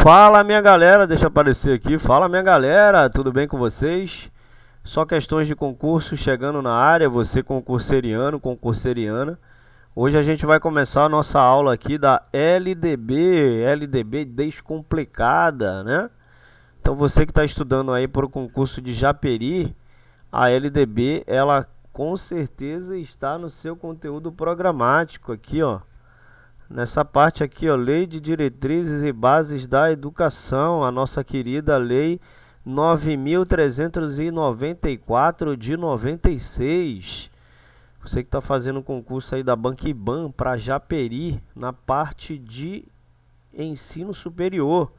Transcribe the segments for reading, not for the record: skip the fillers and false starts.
Fala minha galera, deixa eu aparecer aqui. Fala minha galera, tudo bem com vocês? Só questões de concurso chegando na área, você concurseriano, concurseriana. Hoje a gente vai começar a nossa aula aqui da LDB Descomplicada, né? Então você que está estudando aí para o concurso de Japeri, a LDB, ela com certeza está no seu conteúdo programático aqui, ó. Nessa parte aqui, ó, Lei de Diretrizes e Bases da Educação, a nossa querida Lei 9.394 de 96. Você que está fazendo um concurso aí da Banquiban para Japeri, na parte de ensino superior.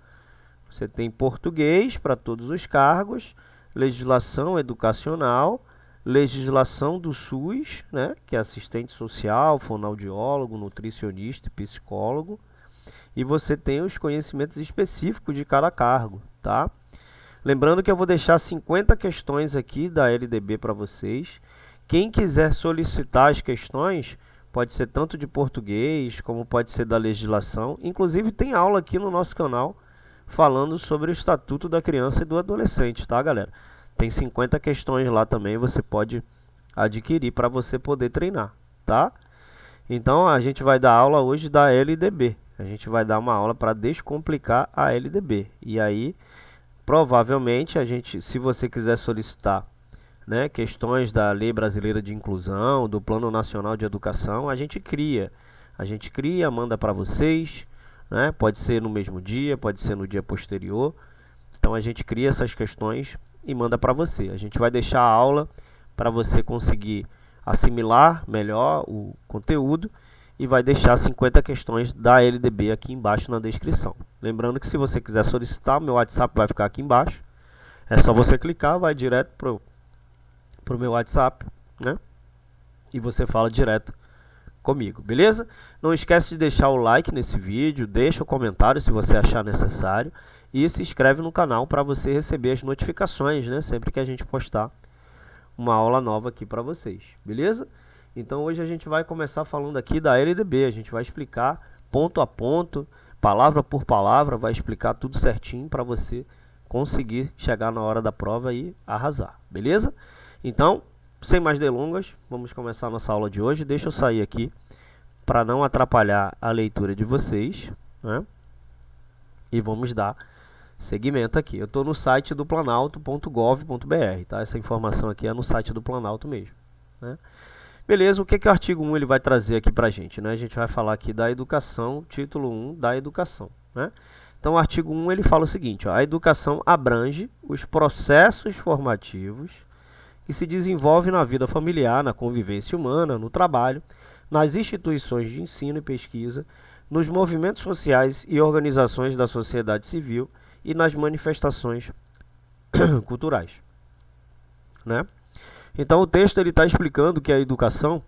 Você tem português para todos os cargos, legislação educacional, legislação do SUS, né, que é assistente social, fonoaudiólogo, nutricionista e psicólogo. E você tem os conhecimentos específicos de cada cargo, tá? Lembrando que eu vou deixar 50 questões aqui da LDB para vocês. Quem quiser solicitar as questões, pode ser tanto de português, como pode ser da legislação. Inclusive tem aula aqui no nosso canal falando sobre o Estatuto da Criança e do Adolescente, tá, galera? Tem 50 questões lá também, você pode adquirir para você poder treinar, tá? Então a gente vai dar aula hoje da LDB. A gente vai dar uma aula para descomplicar a LDB. E aí, provavelmente, se você quiser solicitar, né, questões da Lei Brasileira de Inclusão, do Plano Nacional de Educação, a gente cria, manda para vocês, né? Pode ser no mesmo dia, pode ser no dia posterior. Então a gente cria essas questões e manda para você. A gente vai deixar a aula para você conseguir assimilar melhor o conteúdo e vai deixar 50 questões da LDB aqui embaixo na descrição. Lembrando que se você quiser solicitar, meu WhatsApp vai ficar aqui embaixo. É só você clicar, vai direto pro meu WhatsApp, né? E você fala direto comigo, beleza? Não esquece de deixar o like nesse vídeo, deixa o comentário se você achar necessário e se inscreve no canal para você receber as notificações, né? Sempre que a gente postar uma aula nova aqui para vocês, beleza? Então hoje a gente vai começar falando aqui da LDB, a gente vai explicar ponto a ponto, palavra por palavra, vai explicar tudo certinho para você conseguir chegar na hora da prova e arrasar, beleza? Então, sem mais delongas, vamos começar a nossa aula de hoje. Deixa eu sair aqui para não atrapalhar a leitura de vocês, né? E vamos dar seguimento aqui. Eu estou no site do planalto.gov.br, tá? Essa informação aqui é no site do Planalto mesmo, né? Beleza, o que o artigo 1 ele vai trazer aqui para a gente, né? A gente vai falar aqui da educação, título 1 da educação, né? Então, o artigo 1 ele fala o seguinte, ó, a educação abrange os processos formativos que se desenvolve na vida familiar, na convivência humana, no trabalho, nas instituições de ensino e pesquisa, nos movimentos sociais e organizações da sociedade civil e nas manifestações culturais, né? Então o texto está explicando que a educação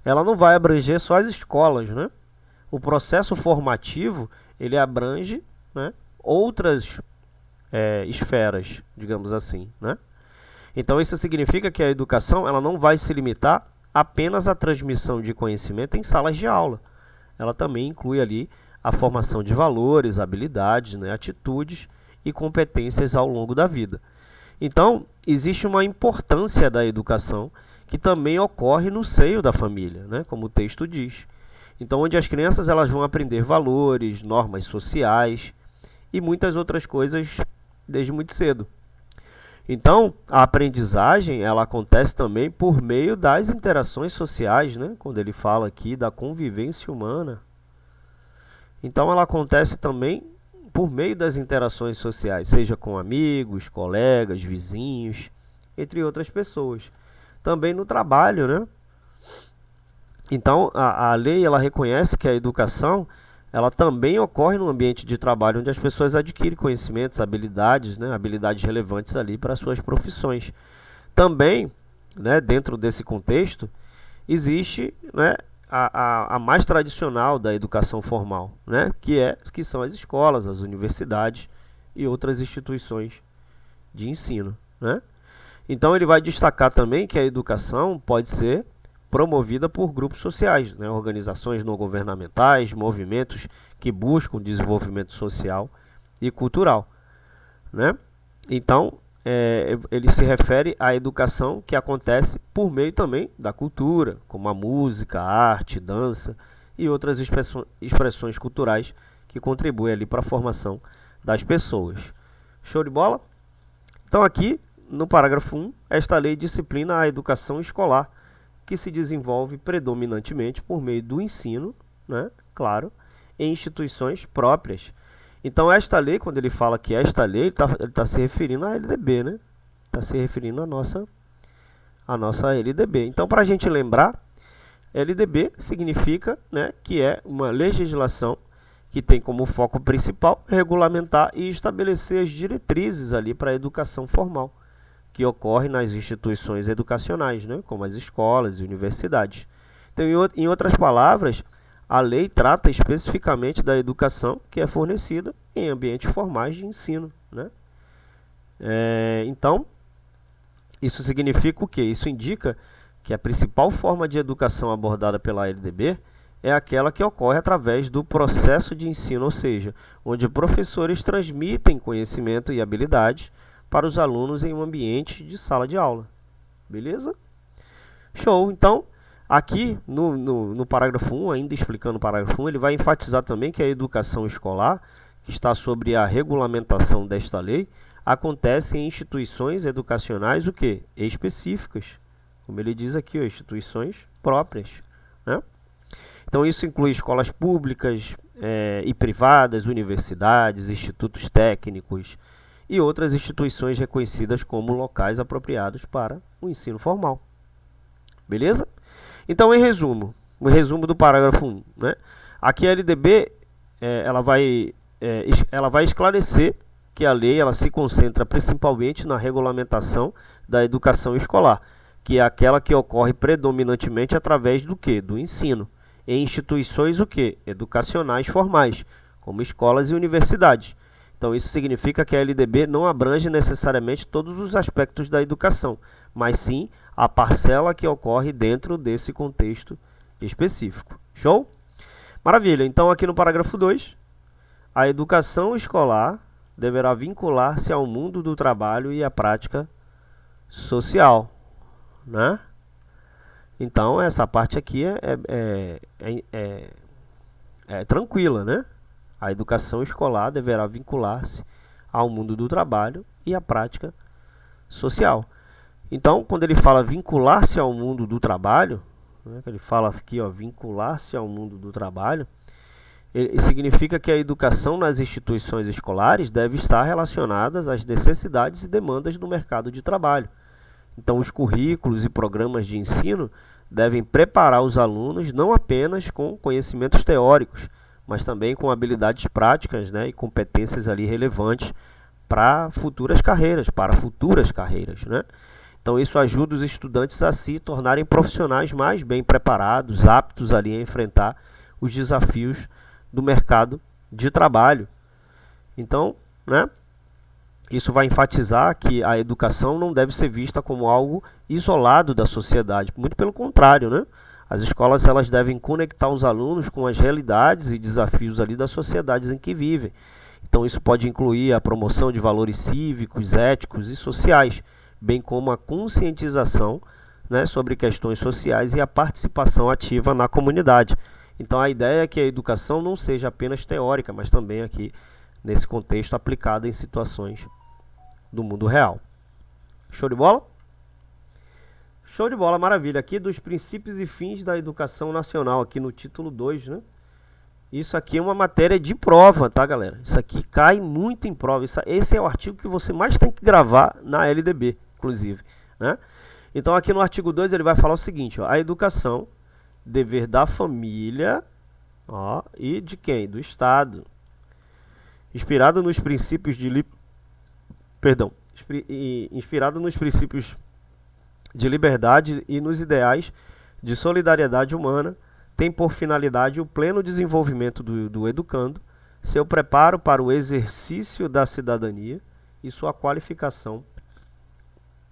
ela não vai abranger só as escolas, né? O processo formativo ele abrange, né, outras esferas, digamos assim, né? Então isso significa que a educação ela não vai se limitar apenas à transmissão de conhecimento em salas de aula. Ela também inclui ali a formação de valores, habilidades, né, atitudes e competências ao longo da vida. Então, existe uma importância da educação que também ocorre no seio da família, né, como o texto diz. Então, onde as crianças elas vão aprender valores, normas sociais e muitas outras coisas desde muito cedo. Então, a aprendizagem ela acontece também por meio das interações sociais, né? Quando ele fala aqui da convivência humana. Então, ela acontece também por meio das interações sociais, seja com amigos, colegas, vizinhos, entre outras pessoas. Também no trabalho, né? Então, a lei ela reconhece que a educação ela também ocorre no ambiente de trabalho onde as pessoas adquirem conhecimentos, habilidades, né, habilidades relevantes ali para suas profissões. Também, né, dentro desse contexto, existe, né, a mais tradicional da educação formal, né, que são as escolas, as universidades e outras instituições de ensino, né? Então ele vai destacar também que a educação pode ser promovida por grupos sociais, né, organizações não governamentais, movimentos que buscam desenvolvimento social e cultural, né? Então, ele se refere à educação que acontece por meio também da cultura, como a música, a arte, dança e outras expressões culturais que contribuem ali para a formação das pessoas. Show de bola? Então aqui, no parágrafo 1, esta lei disciplina a educação escolar, que se desenvolve predominantemente por meio do ensino, né, claro, em instituições próprias. Então esta lei, quando ele fala que esta lei, ele está se referindo à LDB, né? Está se referindo à nossa LDB. Então, para a gente lembrar, LDB significa, né, que é uma legislação que tem como foco principal regulamentar e estabelecer as diretrizes ali para a educação formal, que ocorre nas instituições educacionais, né, como as escolas e universidades. Então, em outras palavras, a lei trata especificamente da educação que é fornecida em ambientes formais de ensino, né? Então, isso significa o quê? Isso indica que a principal forma de educação abordada pela LDB é aquela que ocorre através do processo de ensino, ou seja, onde professores transmitem conhecimento e habilidades para os alunos em um ambiente de sala de aula. Beleza? Show! Então, aqui no parágrafo 1, ainda explicando o parágrafo 1, ele vai enfatizar também que a educação escolar, que está sobre a regulamentação desta lei, acontece em instituições educacionais o quê? Específicas. Como ele diz aqui, ó, instituições próprias, né? Então isso inclui escolas públicas e privadas, universidades, institutos técnicos e outras instituições reconhecidas como locais apropriados para o ensino formal. Beleza? Então, em resumo, o resumo do parágrafo 1, né? Aqui a LDB ela vai esclarecer que a lei ela se concentra principalmente na regulamentação da educação escolar, que é aquela que ocorre predominantemente através do quê? Do ensino, em instituições o quê? Educacionais formais, como escolas e universidades. Então isso significa que a LDB não abrange necessariamente todos os aspectos da educação, mas sim a parcela que ocorre dentro desse contexto específico. Show? Maravilha. Então aqui no parágrafo 2, a educação escolar deverá vincular-se ao mundo do trabalho e à prática social, né? Então essa parte aqui é tranquila, né? A educação escolar deverá vincular-se ao mundo do trabalho e à prática social. Então, quando ele fala vincular-se ao mundo do trabalho, né, que ele fala aqui, ó, vincular-se ao mundo do trabalho, significa que a educação nas instituições escolares deve estar relacionada às necessidades e demandas do mercado de trabalho. Então, os currículos e programas de ensino devem preparar os alunos não apenas com conhecimentos teóricos, mas também com habilidades práticas, né, e competências ali relevantes para futuras carreiras, né? Então isso ajuda os estudantes a se tornarem profissionais mais bem preparados, aptos ali a enfrentar os desafios do mercado de trabalho. Então, né, isso vai enfatizar que a educação não deve ser vista como algo isolado da sociedade, muito pelo contrário, né? As escolas elas devem conectar os alunos com as realidades e desafios ali das sociedades em que vivem. Então isso pode incluir a promoção de valores cívicos, éticos e sociais, bem como a conscientização, né, sobre questões sociais e a participação ativa na comunidade. Então a ideia é que a educação não seja apenas teórica, mas também aqui nesse contexto aplicada em situações do mundo real. Show de bola? Show de bola, maravilha. Aqui dos princípios e fins da educação nacional, aqui no título 2, né? Isso aqui é uma matéria de prova, tá, galera? Isso aqui cai muito em prova. Esse é o artigo que você mais tem que gravar na LDB, inclusive, né? Então aqui no artigo 2 ele vai falar o seguinte, ó, a educação, dever da família, ó, e de quem? Do Estado. Inspirado nos princípios de liberdade e nos ideais de solidariedade humana, tem por finalidade o pleno desenvolvimento do educando, seu preparo para o exercício da cidadania e sua qualificação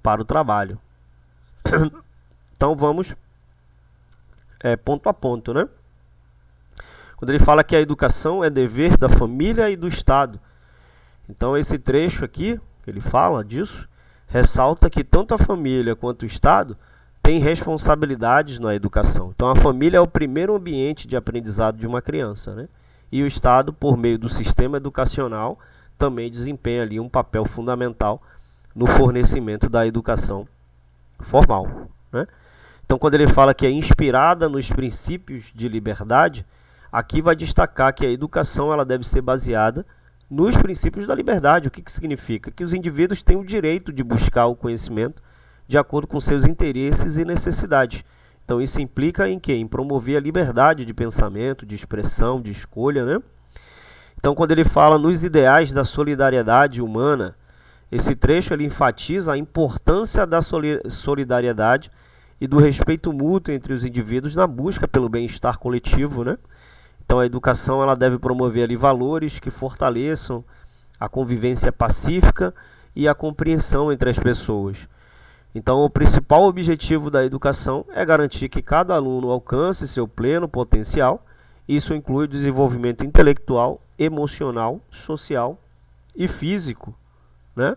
para o trabalho. Então vamos ponto a ponto, né? Quando ele fala que a educação é dever da família e do Estado, Então esse trecho aqui, que ele fala disso, ressalta que tanto a família quanto o Estado têm responsabilidades na educação. Então a família é o primeiro ambiente de aprendizado de uma criança, né? E o Estado, por meio do sistema educacional, também desempenha ali um papel fundamental no fornecimento da educação formal, né? Então quando ele fala que é inspirada nos princípios de liberdade, aqui vai destacar que a educação ela deve ser baseada nos princípios da liberdade. O que significa? Que os indivíduos têm o direito de buscar o conhecimento de acordo com seus interesses e necessidades. Então isso implica em quê? Em promover a liberdade de pensamento, de expressão, de escolha, né? Então quando ele fala nos ideais da solidariedade humana, esse trecho ele enfatiza a importância da solidariedade e do respeito mútuo entre os indivíduos na busca pelo bem-estar coletivo, né? Então a educação ela deve promover ali valores que fortaleçam a convivência pacífica e a compreensão entre as pessoas. Então o principal objetivo da educação é garantir que cada aluno alcance seu pleno potencial. Isso inclui o desenvolvimento intelectual, emocional, social e físico, né?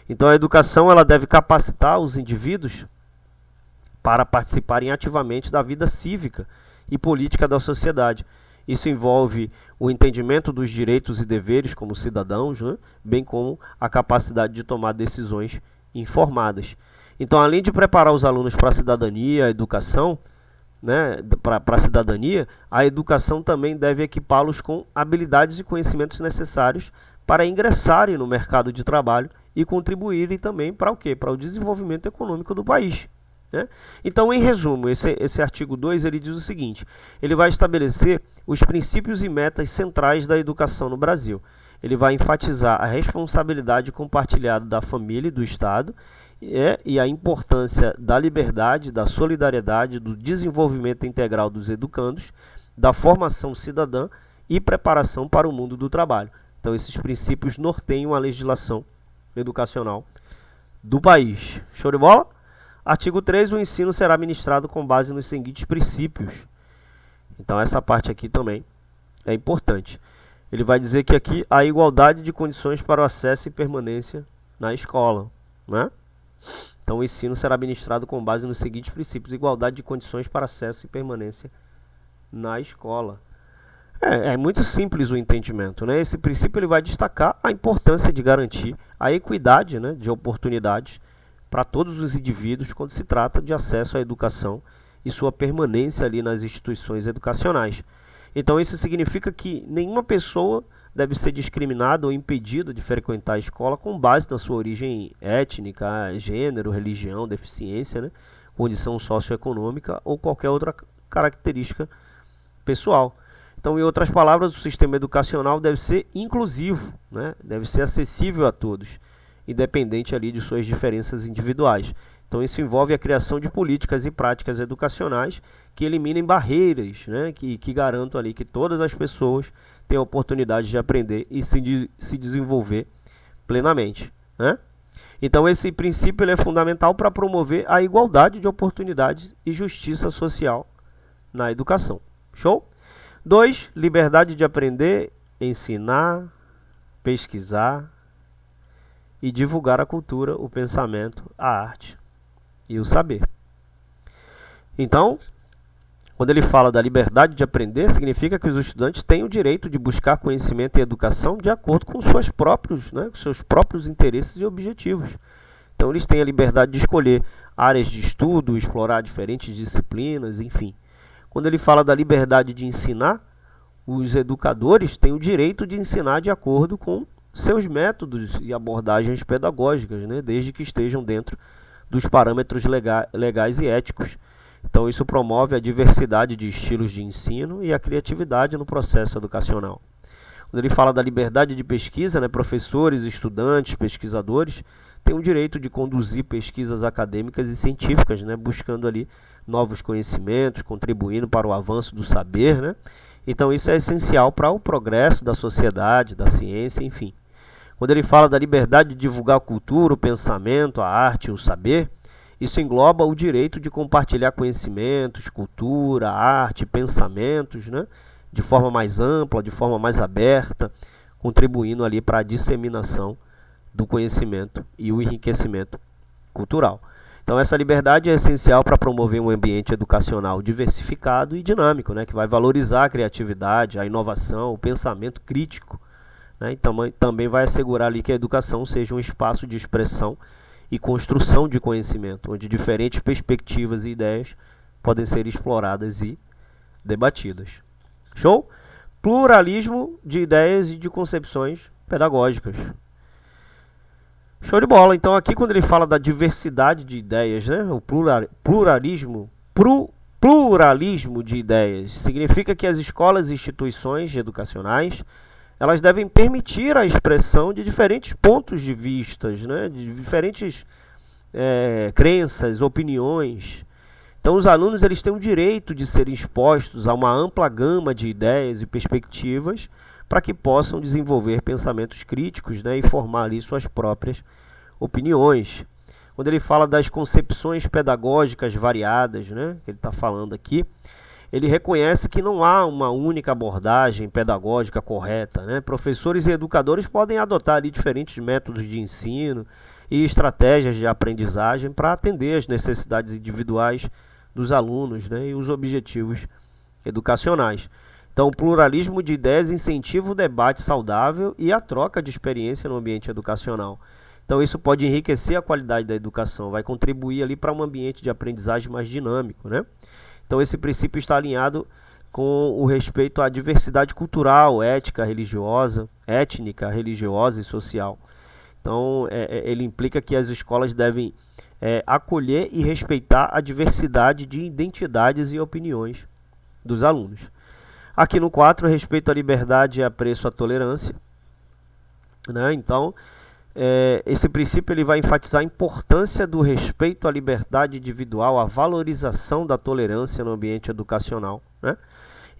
Então a educação ela deve capacitar os indivíduos para participarem ativamente da vida cívica e política da sociedade. Isso envolve o entendimento dos direitos e deveres como cidadãos, né? Bem como a capacidade de tomar decisões informadas. Então, além de preparar os alunos para a cidadania, a educação, né, para a cidadania, a educação também deve equipá-los com habilidades e conhecimentos necessários para ingressarem no mercado de trabalho e contribuírem também para o quê? Para o desenvolvimento econômico do país, né? Então, em resumo, esse artigo 2 ele diz o seguinte: ele vai estabelecer os princípios e metas centrais da educação no Brasil. Ele vai enfatizar a responsabilidade compartilhada da família e do Estado e a importância da liberdade, da solidariedade, do desenvolvimento integral dos educandos, da formação cidadã e preparação para o mundo do trabalho. Então, esses princípios norteiam a legislação educacional do país. Show de bola? Artigo 3, o ensino será ministrado com base nos seguintes princípios. Então, essa parte aqui também é importante. Ele vai dizer que aqui há igualdade de condições para o acesso e permanência na escola, né? Então, o ensino será ministrado com base nos seguintes princípios: igualdade de condições para acesso e permanência na escola. É muito simples o entendimento, né? Esse princípio ele vai destacar a importância de garantir a equidade, né, de oportunidades para todos os indivíduos quando se trata de acesso à educação e sua permanência ali nas instituições educacionais. Então isso significa que nenhuma pessoa deve ser discriminada ou impedida de frequentar a escola com base na sua origem étnica, gênero, religião, deficiência, né, condição socioeconômica ou qualquer outra característica pessoal. Então, em outras palavras, o sistema educacional deve ser inclusivo, né, deve ser acessível a todos, independente ali de suas diferenças individuais. Então isso envolve a criação de políticas e práticas educacionais que eliminem barreiras, né, que garantam ali que todas as pessoas tenham a oportunidade de aprender e se desenvolver plenamente, né? Então esse princípio ele é fundamental para promover a igualdade de oportunidades e justiça social na educação. Show? 2. Liberdade de aprender, ensinar, pesquisar e divulgar a cultura, o pensamento, a arte e o saber. Então, quando ele fala da liberdade de aprender, significa que os estudantes têm o direito de buscar conhecimento e educação de acordo com seus próprios interesses e objetivos. Então, eles têm a liberdade de escolher áreas de estudo, explorar diferentes disciplinas, enfim. Quando ele fala da liberdade de ensinar, os educadores têm o direito de ensinar de acordo com seus métodos e abordagens pedagógicas, né, desde que estejam dentro dos parâmetros legais e éticos. Então isso promove a diversidade de estilos de ensino e a criatividade no processo educacional. Quando ele fala da liberdade de pesquisa, né, professores, estudantes, pesquisadores têm o direito de conduzir pesquisas acadêmicas e científicas, né, buscando ali novos conhecimentos, contribuindo para o avanço do saber, né? Então isso é essencial para o progresso da sociedade, da ciência, enfim. Quando ele fala da liberdade de divulgar a cultura, o pensamento, a arte, o saber, isso engloba o direito de compartilhar conhecimentos, cultura, arte, pensamentos, né, de forma mais ampla, de forma mais aberta, contribuindo ali para a disseminação do conhecimento e o enriquecimento cultural. Então essa liberdade é essencial para promover um ambiente educacional diversificado e dinâmico, né, que vai valorizar a criatividade, a inovação, o pensamento crítico, né, e também vai assegurar ali que a educação seja um espaço de expressão e construção de conhecimento, onde diferentes perspectivas e ideias podem ser exploradas e debatidas. Show? Pluralismo de ideias e de concepções pedagógicas. Show de bola. Então aqui quando ele fala da diversidade de ideias, né, o pluralismo de ideias, significa que as escolas e instituições educacionais, elas devem permitir a expressão de diferentes pontos de vista, né, de diferentes crenças, opiniões. Então os alunos eles têm o direito de serem expostos a uma ampla gama de ideias e perspectivas para que possam desenvolver pensamentos críticos, né, e formar ali suas próprias opiniões. Quando ele fala das concepções pedagógicas variadas, né, que ele está falando aqui, ele reconhece que não há uma única abordagem pedagógica correta, né? Professores e educadores podem adotar ali diferentes métodos de ensino e estratégias de aprendizagem para atender às necessidades individuais dos alunos, né, e os objetivos educacionais. Então, o pluralismo de ideias incentiva o debate saudável e a troca de experiência no ambiente educacional. Então, isso pode enriquecer a qualidade da educação, vai contribuir ali para um ambiente de aprendizagem mais dinâmico, né? Então, esse princípio está alinhado com o respeito à diversidade cultural, étnica, religiosa e social. Então, ele implica que as escolas devem acolher e respeitar a diversidade de identidades e opiniões dos alunos. Aqui no 4, respeito à liberdade e apreço à tolerância, né? Então, esse princípio ele vai enfatizar a importância do respeito à liberdade individual, a valorização da tolerância no ambiente educacional, né?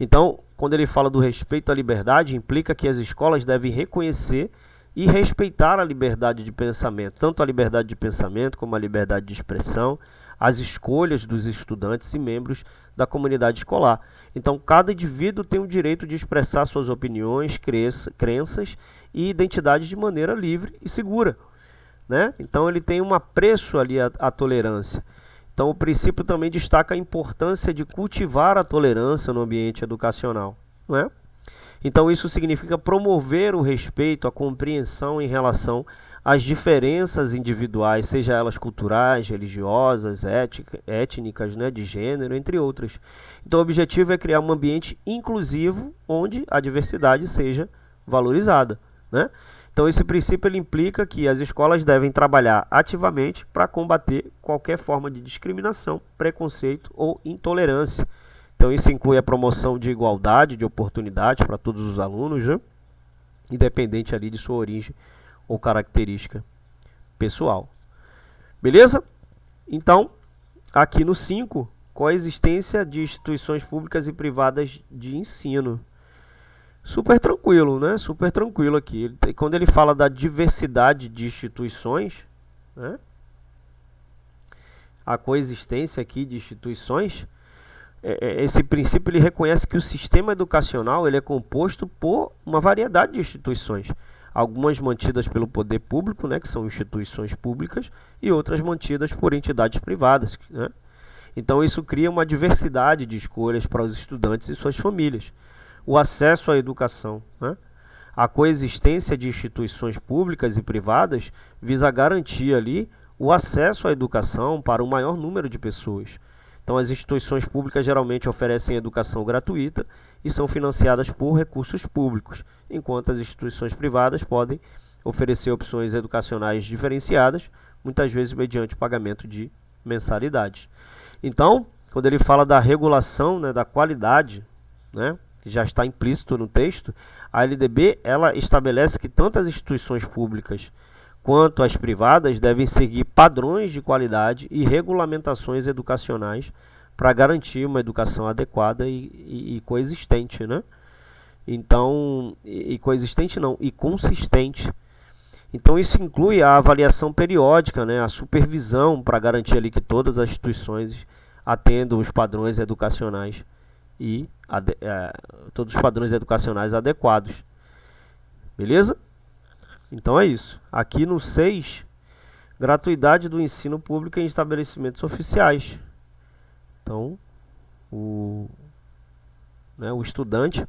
Então, quando ele fala do respeito à liberdade, implica que as escolas devem reconhecer e respeitar a liberdade de pensamento, tanto a liberdade de pensamento como a liberdade de expressão, as escolhas dos estudantes e membros da comunidade escolar. Então, cada indivíduo tem o direito de expressar suas opiniões, crenças e identidades de maneira livre e segura, né? Então, ele tem um apreço ali à tolerância. Então, o princípio também destaca a importância de cultivar a tolerância no ambiente educacional, né? Então, isso significa promover o respeito, a compreensão em relação às diferenças individuais, seja elas culturais, religiosas, étnicas, né, de gênero, entre outras. Então, o objetivo é criar um ambiente inclusivo onde a diversidade seja valorizada, né? Então, esse princípio ele implica que as escolas devem trabalhar ativamente para combater qualquer forma de discriminação, preconceito ou intolerância. Então, isso inclui a promoção de igualdade de oportunidades para todos os alunos, né, independente ali de sua origem ou característica pessoal. Beleza? Então, aqui no 5, coexistência de instituições públicas e privadas de ensino. Super tranquilo, né? Super tranquilo aqui. Quando ele fala da diversidade de instituições, né, a coexistência aqui de instituições, esse princípio ele reconhece que o sistema educacional ele é composto por uma variedade de instituições. Algumas mantidas pelo poder público, né, que são instituições públicas, e outras mantidas por entidades privadas, né? Então isso cria uma diversidade de escolhas para os estudantes e suas famílias. O acesso à educação, né? A coexistência de instituições públicas e privadas visa garantir ali o acesso à educação para um maior número de pessoas. Então as instituições públicas geralmente oferecem educação gratuita e são financiadas por recursos públicos, enquanto as instituições privadas podem oferecer opções educacionais diferenciadas, muitas vezes mediante pagamento de mensalidades. Então, quando ele fala da regulação, né, da qualidade, né, que já está implícito no texto, a LDB ela estabelece que tanto as instituições públicas quanto as privadas devem seguir padrões de qualidade e regulamentações educacionais para garantir uma educação adequada e coexistente, né? Então, coexistente não, e consistente. Então isso inclui a avaliação periódica, né, a supervisão para garantir ali que todas as instituições atendam os padrões educacionais e todos os padrões educacionais adequados. Beleza? Então é isso. Aqui no 6, gratuidade do ensino público em estabelecimentos oficiais. Então, o estudante,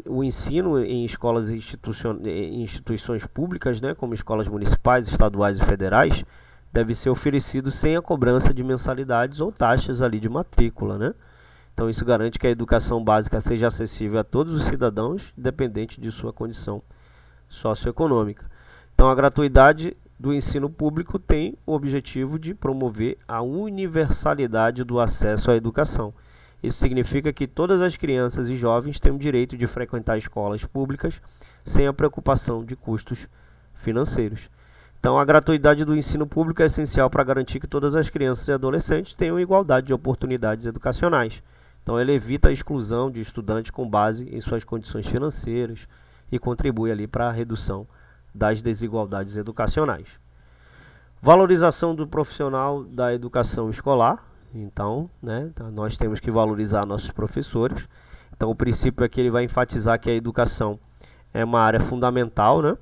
o ensino em escolas em instituições públicas, né, como escolas municipais, estaduais e federais, deve ser oferecido sem a cobrança de mensalidades ou taxas ali de matrícula, né? Então isso garante que a educação básica seja acessível a todos os cidadãos, independente de sua condição socioeconômica. Então a gratuidade do ensino público tem o objetivo de promover a universalidade do acesso à educação. Isso significa que todas as crianças e jovens têm o direito de frequentar escolas públicas sem a preocupação de custos financeiros. Então, a gratuidade do ensino público é essencial para garantir que todas as crianças e adolescentes tenham igualdade de oportunidades educacionais. Então, ele evita a exclusão de estudantes com base em suas condições financeiras e contribui ali para a redução das desigualdades educacionais. Valorização do profissional da educação escolar. Então, nós temos que valorizar nossos professores. Então, o princípio é que ele vai enfatizar que a educação é uma área fundamental, né?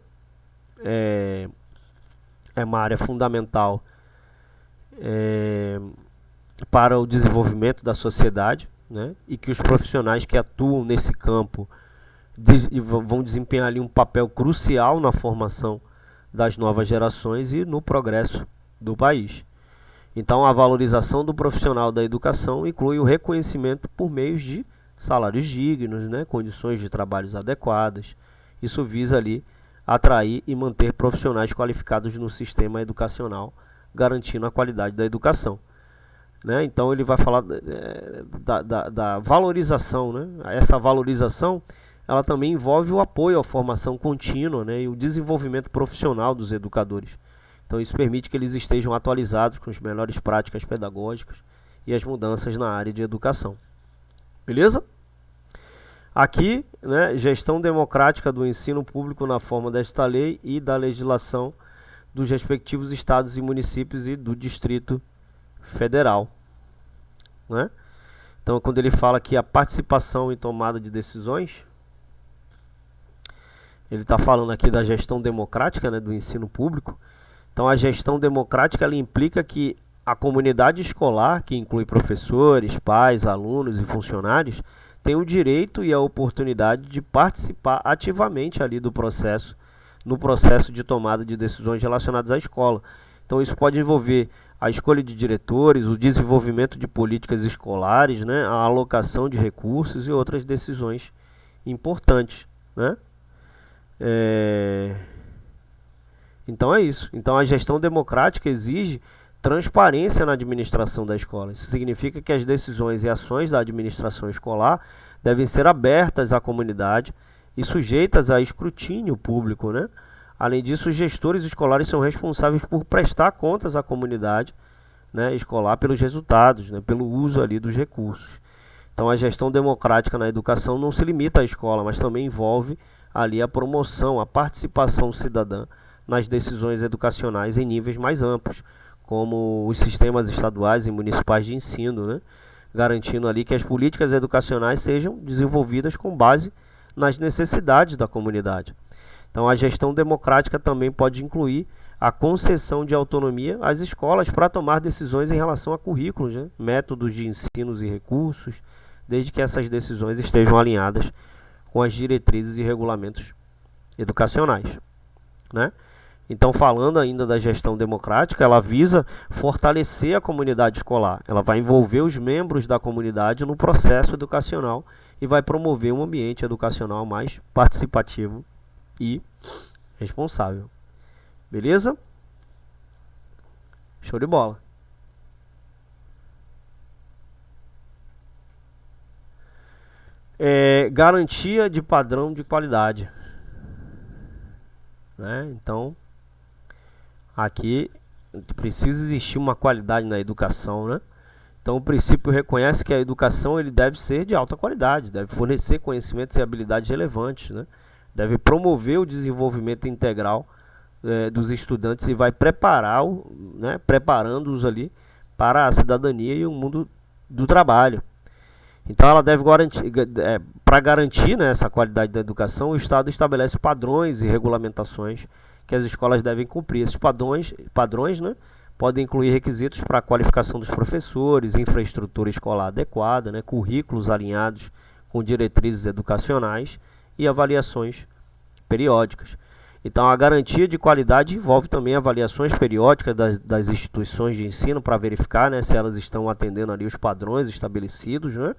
É uma área fundamental para o desenvolvimento da sociedade, né? E que os profissionais que atuam nesse campo vão desempenhar ali um papel crucial na formação das novas gerações e no progresso do país. Então, a valorização do profissional da educação inclui o reconhecimento por meio de salários dignos, né? Condições de trabalhos adequadas. Isso visa ali atrair e manter profissionais qualificados no sistema educacional, garantindo a qualidade da educação. Né? Então ele vai falar da valorização. Né? Essa valorização ela também envolve o apoio à formação contínua, né? E o desenvolvimento profissional dos educadores. Então isso permite que eles estejam atualizados com as melhores práticas pedagógicas e as mudanças na área de educação. Beleza? Aqui, né, gestão democrática do ensino público na forma desta lei e da legislação dos respectivos estados e municípios e do Distrito Federal. Né? Então, quando ele fala que a participação em tomada de decisões, ele está falando aqui da gestão democrática, né, do ensino público. Então, a gestão democrática ela implica que a comunidade escolar, que inclui professores, pais, alunos e funcionários, tem o direito e a oportunidade de participar ativamente ali do processo, no processo de tomada de decisões relacionadas à escola. Então isso pode envolver a escolha de diretores, o desenvolvimento de políticas escolares, né, a alocação de recursos e outras decisões importantes. Né? Então é isso. Então a gestão democrática exige transparência na administração da escola. Isso significa que as decisões e ações da administração escolar devem ser abertas à comunidade e sujeitas a escrutínio público, né? Além disso, os gestores escolares são responsáveis por prestar contas à comunidade, né, escolar pelos resultados, né, pelo uso ali dos recursos. Então, a gestão democrática na educação não se limita à escola, mas também envolve ali a promoção, a participação cidadã nas decisões educacionais em níveis mais amplos, como os sistemas estaduais e municipais de ensino, né? Garantindo ali que as políticas educacionais sejam desenvolvidas com base nas necessidades da comunidade. Então, a gestão democrática também pode incluir a concessão de autonomia às escolas para tomar decisões em relação a currículos, né? Métodos de ensino e recursos, desde que essas decisões estejam alinhadas com as diretrizes e regulamentos educacionais. Né? Então, falando ainda da gestão democrática, ela visa fortalecer a comunidade escolar. Ela vai envolver os membros da comunidade no processo educacional e vai promover um ambiente educacional mais participativo e responsável. Beleza? Show de bola. Garantia de padrão de qualidade. Né? Então, aqui precisa existir uma qualidade na educação, né? Então o princípio reconhece que a educação ele deve ser de alta qualidade, deve fornecer conhecimentos e habilidades relevantes, né? Deve promover o desenvolvimento integral dos estudantes e vai preparando-os ali para a cidadania e o mundo do trabalho. Então ela deve garantir, para garantir, né, essa qualidade da educação, o Estado estabelece padrões e regulamentações que as escolas devem cumprir. Esses padrões, né, podem incluir requisitos para a qualificação dos professores, infraestrutura escolar adequada, né, currículos alinhados com diretrizes educacionais e avaliações periódicas. Então, a garantia de qualidade envolve também avaliações periódicas das instituições de ensino para verificar, né, se elas estão atendendo ali os padrões estabelecidos, né?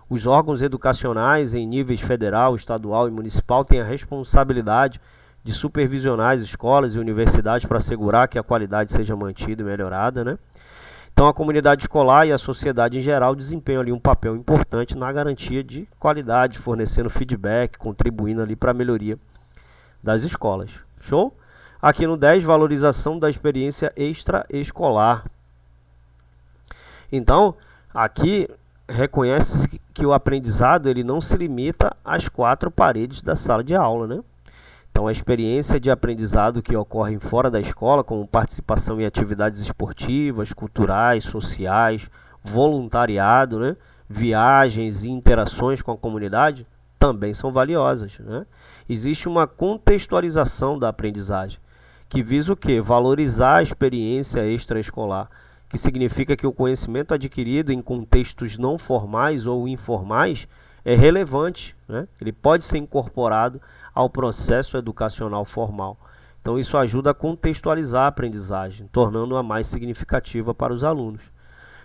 Os órgãos educacionais em níveis federal, estadual e municipal têm a responsabilidade de supervisionar as escolas e universidades para assegurar que a qualidade seja mantida e melhorada, né? Então, a comunidade escolar e a sociedade em geral desempenham ali um papel importante na garantia de qualidade, fornecendo feedback, contribuindo ali para a melhoria das escolas. Show? Aqui no 10, valorização da experiência extraescolar. Então, aqui reconhece que o aprendizado ele não se limita às 4 paredes da sala de aula, né? Então, a experiência de aprendizado que ocorre fora da escola, como participação em atividades esportivas, culturais, sociais, voluntariado, né? Viagens e interações com a comunidade, também são valiosas, né? Existe uma contextualização da aprendizagem, que visa o quê? Valorizar a experiência extraescolar, que significa que o conhecimento adquirido em contextos não formais ou informais é relevante, né? Ele pode ser incorporado ao processo educacional formal. Então, isso ajuda a contextualizar a aprendizagem, tornando-a mais significativa para os alunos,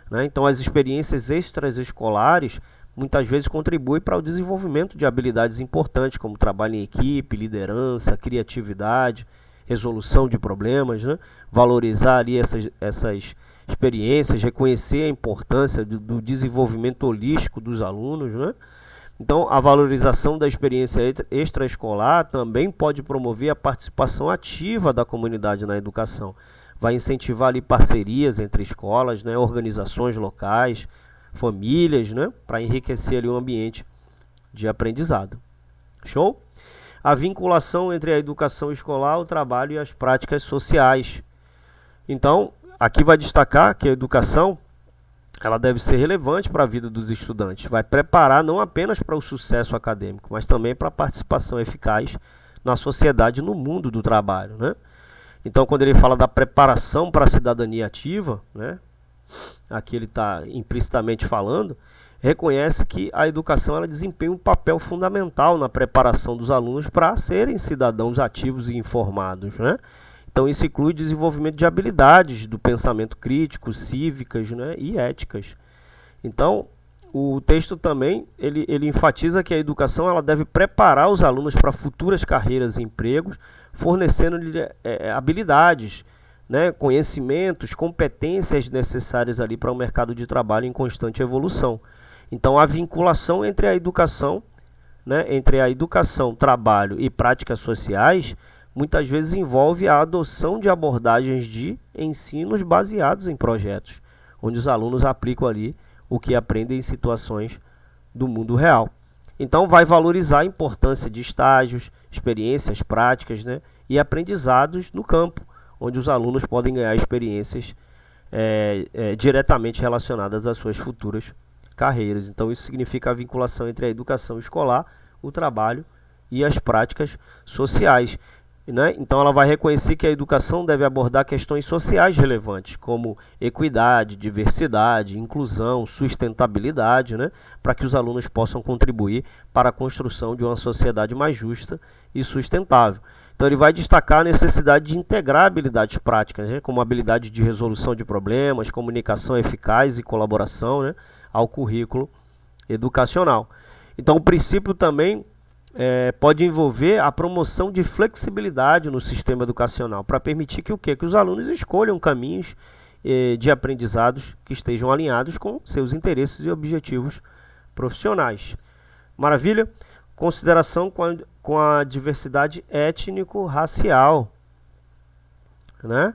né? Então, as experiências extraescolares muitas vezes contribui para o desenvolvimento de habilidades importantes, como trabalho em equipe, liderança, criatividade, resolução de problemas, né? Valorizar ali essas experiências, reconhecer a importância do desenvolvimento holístico dos alunos, né? Então, a valorização da experiência extraescolar também pode promover a participação ativa da comunidade na educação. Vai incentivar ali parcerias entre escolas, né? Organizações locais, famílias, né, para enriquecer ali o ambiente de aprendizado. Show? A vinculação entre a educação escolar, o trabalho e as práticas sociais. Então, aqui vai destacar que a educação ela deve ser relevante para a vida dos estudantes. Vai preparar não apenas para o sucesso acadêmico, mas também para a participação eficaz na sociedade e no mundo do trabalho, né? Então, quando ele fala da preparação para a cidadania ativa, né, aqui ele está implicitamente falando, reconhece que a educação ela desempenha um papel fundamental na preparação dos alunos para serem cidadãos ativos e informados, né? Então isso inclui o desenvolvimento de habilidades do pensamento crítico, cívicas, né, e éticas. Então o texto também ele enfatiza que a educação ela deve preparar os alunos para futuras carreiras e empregos, fornecendo-lhe habilidades, né, conhecimentos, competências necessárias ali para o mercado de trabalho em constante evolução. Então, a vinculação entre a educação, né, trabalho e práticas sociais, muitas vezes envolve a adoção de abordagens de ensinos baseados em projetos, onde os alunos aplicam ali o que aprendem em situações do mundo real. Então, vai valorizar a importância de estágios, experiências práticas, né, e aprendizados no campo, onde os alunos podem ganhar experiências diretamente relacionadas às suas futuras carreiras. Então, isso significa a vinculação entre a educação escolar, o trabalho e as práticas sociais, né? Então, ela vai reconhecer que a educação deve abordar questões sociais relevantes, como equidade, diversidade, inclusão, sustentabilidade, né? Para que os alunos possam contribuir para a construção de uma sociedade mais justa e sustentável. Então, ele vai destacar a necessidade de integrar habilidades práticas, né, como habilidade de resolução de problemas, comunicação eficaz e colaboração, né, ao currículo educacional. Então, o princípio também pode envolver a promoção de flexibilidade no sistema educacional, para permitir que que os alunos escolham caminhos de aprendizados que estejam alinhados com seus interesses e objetivos profissionais. Maravilha? Consideração com a diversidade étnico-racial, né?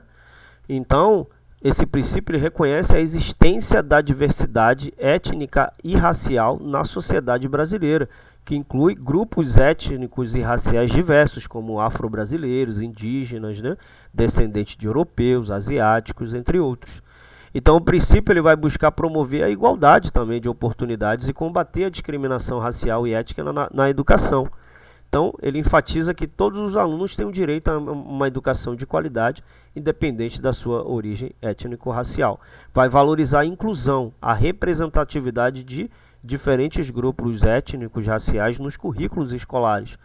Então, esse princípio ele reconhece a existência da diversidade étnica e racial na sociedade brasileira, que inclui grupos étnicos e raciais diversos, como afro-brasileiros, indígenas, né? Descendentes de europeus, asiáticos, entre outros. Então, o princípio ele vai buscar promover a igualdade também de oportunidades e combater a discriminação racial e étnica na educação. Então, ele enfatiza que todos os alunos têm o direito a uma educação de qualidade, independente da sua origem étnico-racial. Vai valorizar a inclusão, a representatividade de diferentes grupos étnicos, raciais nos currículos escolares,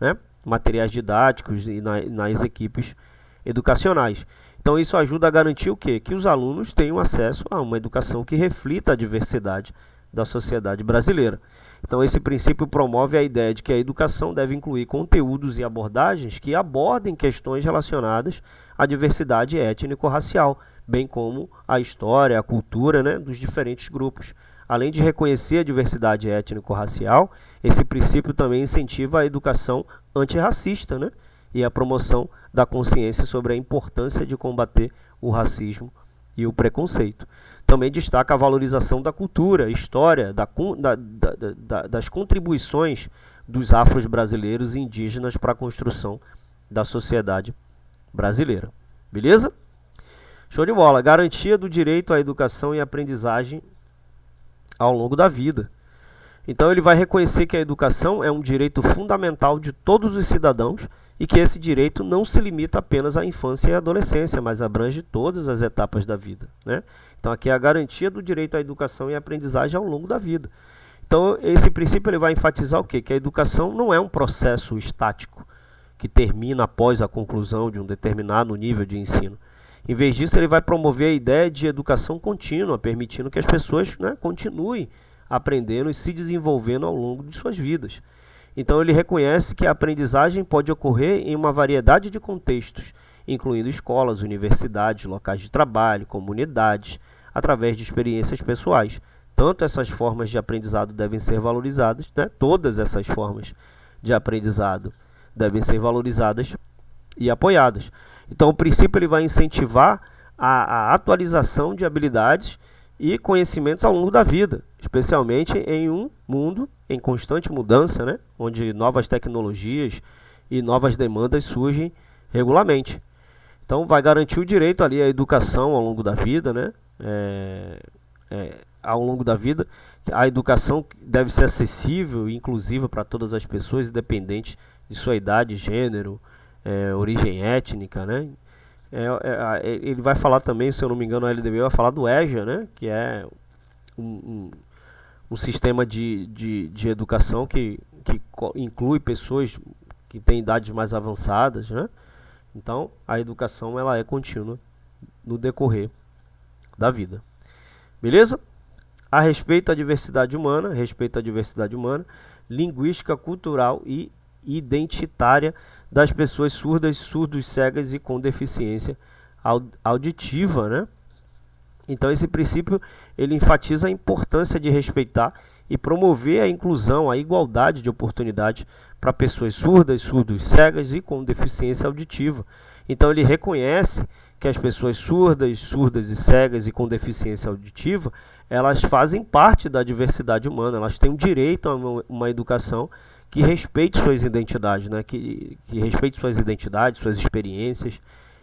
né? Materiais didáticos e nas equipes educacionais. Então, isso ajuda a garantir o quê? Que os alunos tenham acesso a uma educação que reflita a diversidade da sociedade brasileira. Então, esse princípio promove a ideia de que a educação deve incluir conteúdos e abordagens que abordem questões relacionadas à diversidade étnico-racial, bem como a história, a cultura, né, dos diferentes grupos. Além de reconhecer a diversidade étnico-racial, esse princípio também incentiva a educação antirracista, né, e a promoção da consciência sobre a importância de combater o racismo e o preconceito. Também destaca a valorização da cultura, história, das contribuições dos afro-brasileiros e indígenas para a construção da sociedade brasileira. Beleza? Show de bola. Garantia do direito à educação e aprendizagem ao longo da vida. Então ele vai reconhecer que a educação é um direito fundamental de todos os cidadãos e que esse direito não se limita apenas à infância e à adolescência, mas abrange todas as etapas da vida, né? Então aqui é a garantia do direito à educação e aprendizagem ao longo da vida. Então esse princípio ele vai enfatizar o quê? Que a educação não é um processo estático que termina após a conclusão de um determinado nível de ensino. Em vez disso, ele vai promover a ideia de educação contínua, permitindo que as pessoas, né, continuem aprendendo e se desenvolvendo ao longo de suas vidas. Então ele reconhece que a aprendizagem pode ocorrer em uma variedade de contextos, incluindo escolas, universidades, locais de trabalho, comunidades, através de experiências pessoais. Tanto essas formas de aprendizado devem ser valorizadas, né? Todas essas formas de aprendizado devem ser valorizadas e apoiadas. Então o princípio ele vai incentivar a atualização de habilidades e conhecimentos ao longo da vida, especialmente em um mundo em constante mudança, né? Onde novas tecnologias e novas demandas surgem regularmente. Então vai garantir o direito ali à educação ao longo da vida, né? Ao longo da vida, a educação deve ser acessível e inclusiva para todas as pessoas, independente de sua idade, gênero, origem étnica, né? Ele vai falar também, se eu não me engano, a LDB vai falar do EJA, né? Que é um sistema de educação que inclui pessoas que têm idades mais avançadas, né? Então, a educação ela é contínua no decorrer da vida. Beleza? A respeito à diversidade humana, linguística, cultural e identitária das pessoas surdas, surdos, cegas e com deficiência auditiva, né? Então esse princípio ele enfatiza a importância de respeitar e promover a inclusão, a igualdade de oportunidades para pessoas surdas, surdos, cegas e com deficiência auditiva. Então ele reconhece que as pessoas surdas e cegas e com deficiência auditiva, elas fazem parte da diversidade humana, elas têm o direito a uma educação que respeite suas identidades, né? que respeite suas identidades, suas experiências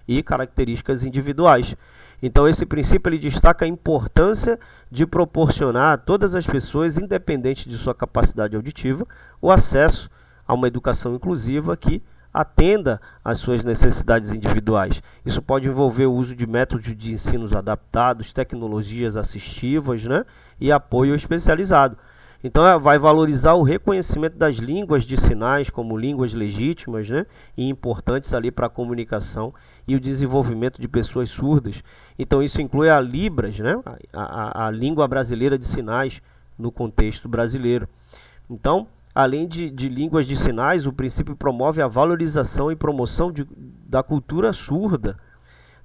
e características individuais. Então esse princípio ele destaca a importância de proporcionar a todas as pessoas, independente de sua capacidade auditiva, o acesso a uma educação inclusiva que atenda às suas necessidades individuais. Isso pode envolver o uso de métodos de ensino adaptados, tecnologias assistivas, né? E apoio especializado. Então vai valorizar o reconhecimento das línguas de sinais como línguas legítimas, né, e importantes ali para a comunicação e o desenvolvimento de pessoas surdas. Então isso inclui a Libras, né, a língua brasileira de sinais no contexto brasileiro. Então, além de línguas de sinais, o princípio promove a valorização e promoção da cultura surda,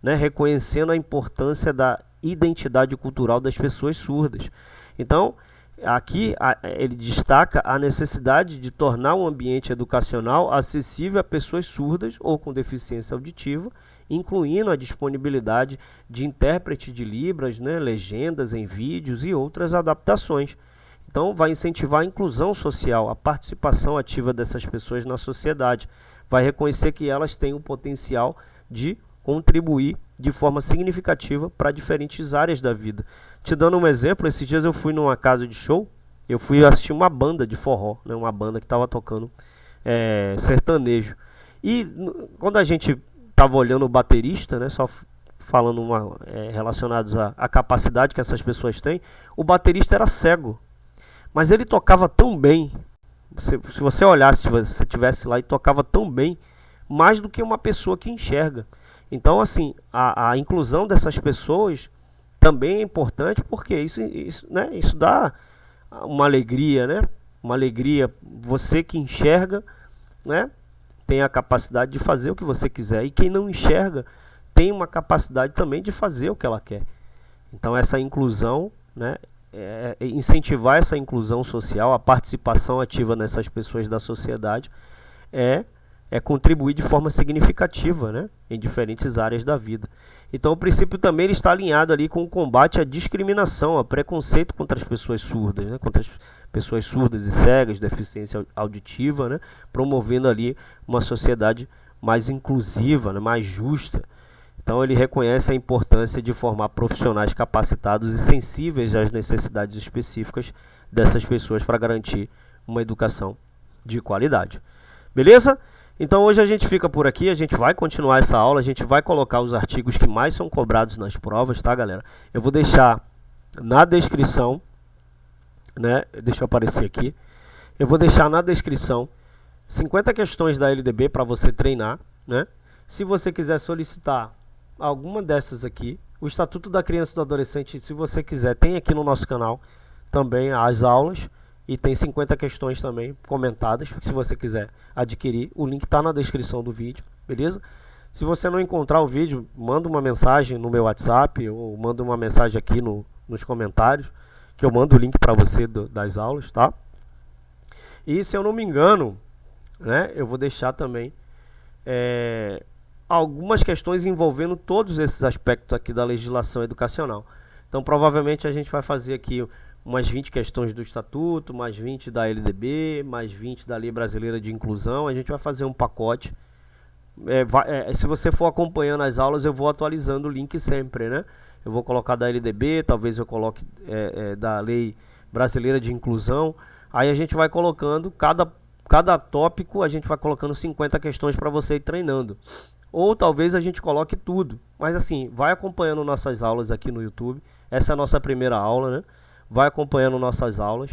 né, reconhecendo a importância da identidade cultural das pessoas surdas. Então, aqui ele destaca a necessidade de tornar o ambiente educacional acessível a pessoas surdas ou com deficiência auditiva, incluindo a disponibilidade de intérprete de Libras, né, legendas em vídeos e outras adaptações. Então, vai incentivar a inclusão social, a participação ativa dessas pessoas na sociedade. Vai reconhecer que elas têm o potencial de contribuir de forma significativa para diferentes áreas da vida. Te dando um exemplo, esses dias eu fui numa casa de show, eu fui assistir uma banda de forró, né, uma banda que estava tocando sertanejo. E quando a gente estava olhando o baterista, né, só falando relacionados à capacidade que essas pessoas têm, o baterista era cego, mas ele tocava tão bem. Se você olhasse, se você estivesse lá, e tocava tão bem, mais do que uma pessoa que enxerga. Então, assim, a inclusão dessas pessoas também é importante, porque isso dá uma alegria, né? Uma alegria. Você que enxerga, né, tem a capacidade de fazer o que você quiser, e quem não enxerga tem uma capacidade também de fazer o que ela quer. Então, essa inclusão, né, incentivar essa inclusão social, a participação ativa nessas pessoas da sociedade, é contribuir de forma significativa, né, em diferentes áreas da vida. Então o princípio também ele está alinhado ali com o combate à discriminação, a preconceito contra as pessoas surdas, né, contra as pessoas surdas e cegas, deficiência auditiva, né, promovendo ali uma sociedade mais inclusiva, né, mais justa. Então ele reconhece a importância de formar profissionais capacitados e sensíveis às necessidades específicas dessas pessoas para garantir uma educação de qualidade. Beleza? Então hoje a gente fica por aqui, a gente vai continuar essa aula, a gente vai colocar os artigos que mais são cobrados nas provas, tá, galera? Eu vou deixar na descrição, né? Deixa eu aparecer aqui. Eu vou deixar na descrição 50 questões da LDB para você treinar, né? Se você quiser solicitar alguma dessas aqui, o Estatuto da Criança e do Adolescente, se você quiser, tem aqui no nosso canal também as aulas. E tem 50 questões também comentadas, se você quiser adquirir. O link está na descrição do vídeo, beleza? Se você não encontrar o vídeo, manda uma mensagem no meu WhatsApp ou manda uma mensagem aqui nos comentários, que eu mando o link para você das aulas, tá? E se eu não me engano, né, eu vou deixar também algumas questões envolvendo todos esses aspectos aqui da legislação educacional. Então provavelmente a gente vai fazer aqui umas 20 questões do Estatuto, mais 20 da LDB, mais 20 da Lei Brasileira de Inclusão. A gente vai fazer um pacote. Se você for acompanhando as aulas, eu vou atualizando o link sempre, né? Eu vou colocar da LDB, talvez eu coloque da Lei Brasileira de Inclusão. Aí a gente vai colocando, cada tópico, a gente vai colocando 50 questões para você ir treinando. Ou talvez a gente coloque tudo. Mas assim, vai acompanhando nossas aulas aqui no YouTube. Essa é a nossa primeira aula, né? Vai acompanhando nossas aulas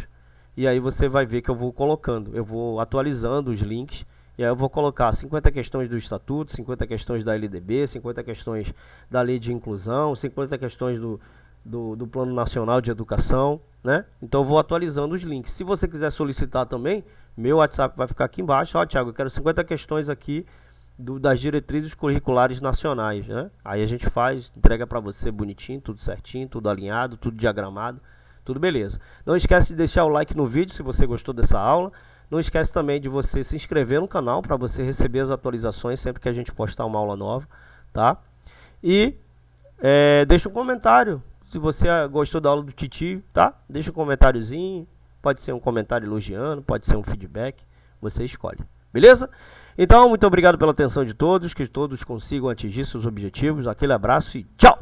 e aí você vai ver que eu vou colocando, eu vou atualizando os links e aí eu vou colocar 50 questões do Estatuto, 50 questões da LDB, 50 questões da Lei de Inclusão, 50 questões do Plano Nacional de Educação, né? Então eu vou atualizando os links. Se você quiser solicitar também, meu WhatsApp vai ficar aqui embaixo. Ó, Thiago, eu quero 50 questões aqui das diretrizes curriculares nacionais, né? Aí a gente faz, entrega para você bonitinho, tudo certinho, tudo alinhado, tudo diagramado. Tudo beleza. Não esquece de deixar o like no vídeo se você gostou dessa aula. Não esquece também de você se inscrever no canal para você receber as atualizações sempre que a gente postar uma aula nova, tá? E deixa um comentário se você gostou da aula do Titi, tá? Deixa um comentáriozinho, pode ser um comentário elogiando, pode ser um feedback, você escolhe, beleza? Então, muito obrigado pela atenção de todos, que todos consigam atingir seus objetivos. Aquele abraço e tchau!